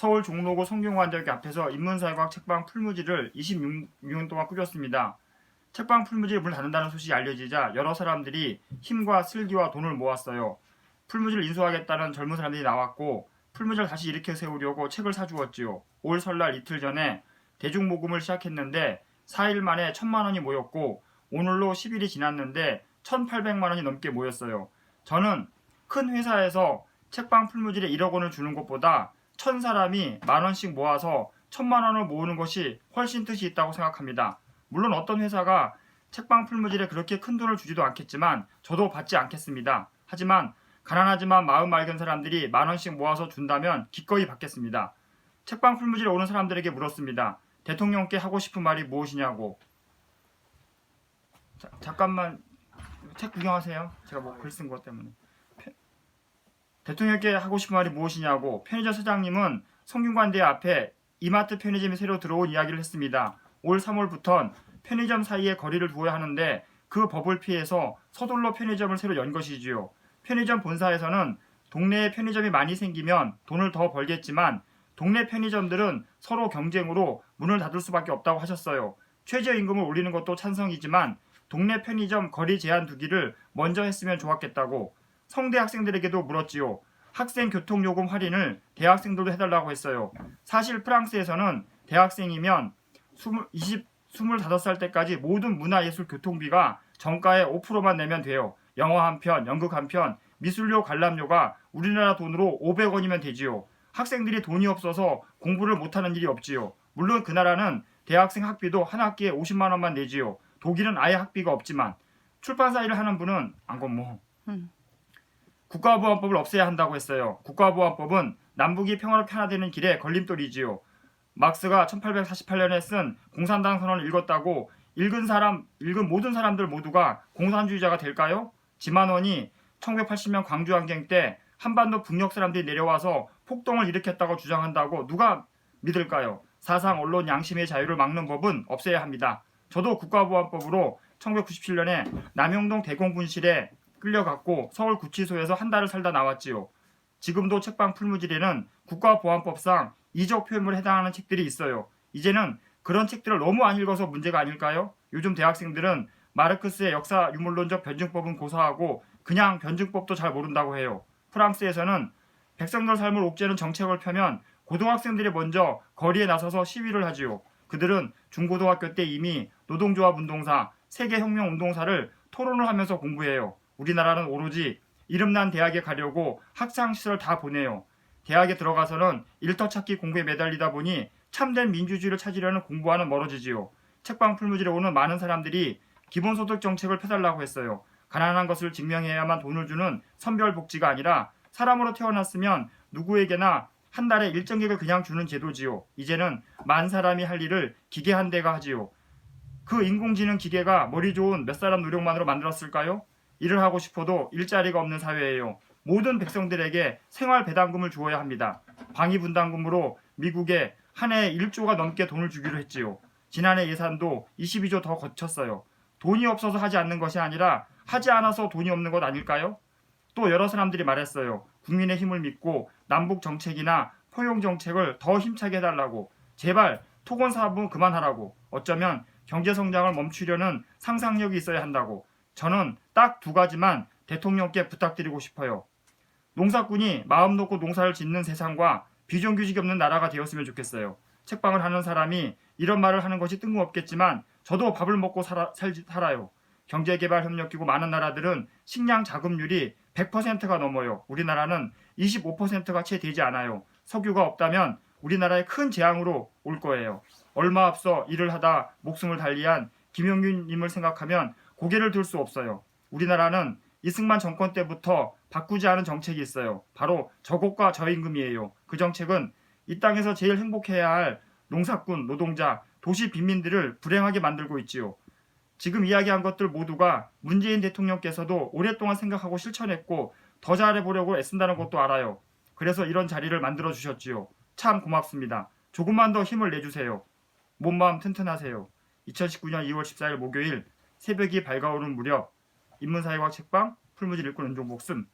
서울 종로구 성균관대학교 앞에서 인문사회과학 책방 풀무지를 26년 동안 꾸렸습니다. 책방 풀무지를 문을 닫는다는 소식이 알려지자 여러 사람들이 힘과 슬기와 돈을 모았어요. 풀무지를 인수하겠다는 젊은 사람들이 나왔고 풀무지를 다시 일으켜 세우려고 책을 사주었지요. 올 설날 이틀 전에 대중모금을 시작했는데 4일 만에 1,000만 원이 모였고 오늘로 10일이 지났는데 1,800만 원이 넘게 모였어요. 저는 큰 회사에서 책방 풀무지에 1억 원을 주는 것보다 1,000사람이 만 원씩 모아서 1,000만 원을 모으는 것이 훨씬 뜻이 있다고 생각합니다. 물론 어떤 회사가 책방 풀무지에 그렇게 큰 돈을 주지도 않겠지만 저도 받지 않겠습니다. 하지만 가난하지만 마음 맑은 사람들이 만 원씩 모아서 준다면 기꺼이 받겠습니다. 책방 풀무지에 오는 사람들에게 물었습니다. 대통령께 하고 싶은 말이 무엇이냐고. 잠깐만 책 구경하세요. 제가 뭐 글 쓴 것 때문에. 대통령께 하고 싶은 말이 무엇이냐고. 편의점 사장님은 성균관대 앞에 이마트 편의점이 새로 들어온 이야기를 했습니다. 올 3월부턴 편의점 사이에 거리를 두어야 하는데 그 법을 피해서 서둘러 편의점을 새로 연 것이지요. 편의점 본사에서는 동네에 편의점이 많이 생기면 돈을 더 벌겠지만 동네 편의점들은 서로 경쟁으로 문을 닫을 수밖에 없다고 하셨어요. 최저임금을 올리는 것도 찬성이지만 동네 편의점 거리 제한 두기를 먼저 했으면 좋았겠다고. 성대 학생들에게도 물었지요. 학생 교통요금 할인을 대학생들도 해달라고 했어요. 사실 프랑스에서는 대학생이면 25살 때까지 모든 문화예술 교통비가 정가의 5%만 내면 돼요. 영화 한 편, 연극 한 편, 미술료 관람료가 우리나라 돈으로 500원이면 되지요. 학생들이 돈이 없어서 공부를 못하는 일이 없지요. 물론 그 나라는 대학생 학비도 한 학기에 50만 원만 내지요. 독일은 아예 학비가 없지만. 출판사 일을 하는 분은 안건모 국가보안법을 없애야 한다고 했어요. 국가보안법은 남북이 평화롭게 하나 되는 길에 걸림돌이지요. 막스가 1848년에 쓴 공산당 선언을 읽었다고 읽은 모든 사람들 모두가 공산주의자가 될까요? 지만원이 1980년 광주항쟁 때 한반도 북녘 사람들이 내려와서 폭동을 일으켰다고 주장한다고 누가 믿을까요? 사상, 언론, 양심의 자유를 막는 법은 없애야 합니다. 저도 국가보안법으로 1997년에 남영동 대공분실에 끌려갔고 서울 구치소에서 한 달을 살다 나왔지요. 지금도 책방 풀무지에는 국가보안법상 이적 표현물에 해당하는 책들이 있어요. 이제는 그런 책들을 너무 안 읽어서 문제가 아닐까요? 요즘 대학생들은 마르크스의 역사 유물론적 변증법은 고사하고 그냥 변증법도 잘 모른다고 해요. 프랑스에서는 백성들 삶을 옥죄는 정책을 펴면 고등학생들이 먼저 거리에 나서서 시위를 하지요. 그들은 중고등학교 때 이미 노동조합 운동사, 세계혁명 운동사를 토론을 하면서 공부해요. 우리나라는 오로지 이름난 대학에 가려고 학창시절 다 보내요. 대학에 들어가서는 일터찾기 공부에 매달리다 보니 참된 민주주의를 찾으려는 공부와는 멀어지지요. 책방 풀무지에 오는 많은 사람들이 기본소득 정책을 펴달라고 했어요. 가난한 것을 증명해야만 돈을 주는 선별복지가 아니라 사람으로 태어났으면 누구에게나 한 달에 일정액을 그냥 주는 제도지요. 이제는 만 사람이 할 일을 기계 한 대가 하지요. 그 인공지능 기계가 머리 좋은 몇 사람 노력만으로 만들었을까요? 일을 하고 싶어도 일자리가 없는 사회예요. 모든 백성들에게 생활 배당금을 주어야 합니다. 방위분담금으로 미국에 한 해에 1조가 넘게 돈을 주기로 했지요. 지난해 예산도 22조 더 거쳤어요. 돈이 없어서 하지 않는 것이 아니라 하지 않아서 돈이 없는 것 아닐까요? 또 여러 사람들이 말했어요. 국민의 힘을 믿고 남북 정책이나 포용 정책을 더 힘차게 해달라고. 제발 토건 사업은 그만하라고. 어쩌면 경제 성장을 멈추려는 상상력이 있어야 한다고. 저는 딱 두 가지만 대통령께 부탁드리고 싶어요. 농사꾼이 마음 놓고 농사를 짓는 세상과 비정규직이 없는 나라가 되었으면 좋겠어요. 책방을 하는 사람이 이런 말을 하는 것이 뜬금없겠지만 저도 밥을 먹고 살아요. 경제개발협력기구 많은 나라들은 식량 자급률이 100%가 넘어요. 우리나라는 25%가 채 되지 않아요. 석유가 없다면 우리나라에 큰 재앙으로 올 거예요. 얼마 앞서 일을 하다 목숨을 달리한 김영균님을 생각하면 고개를 들 수 없어요. 우리나라는 이승만 정권 때부터 바꾸지 않은 정책이 있어요. 바로 저고가 저임금이에요. 그 정책은 이 땅에서 제일 행복해야 할 농사꾼, 노동자, 도시 빈민들을 불행하게 만들고 있지요. 지금 이야기한 것들 모두가 문재인 대통령께서도 오랫동안 생각하고 실천했고 더 잘해보려고 애쓴다는 것도 알아요. 그래서 이런 자리를 만들어 주셨지요. 참 고맙습니다. 조금만 더 힘을 내주세요. 몸마음 튼튼하세요. 2019년 2월 14일 목요일 새벽이 밝아오는 무렵 인문사회과학 책방 풀무지 읽고 은종복음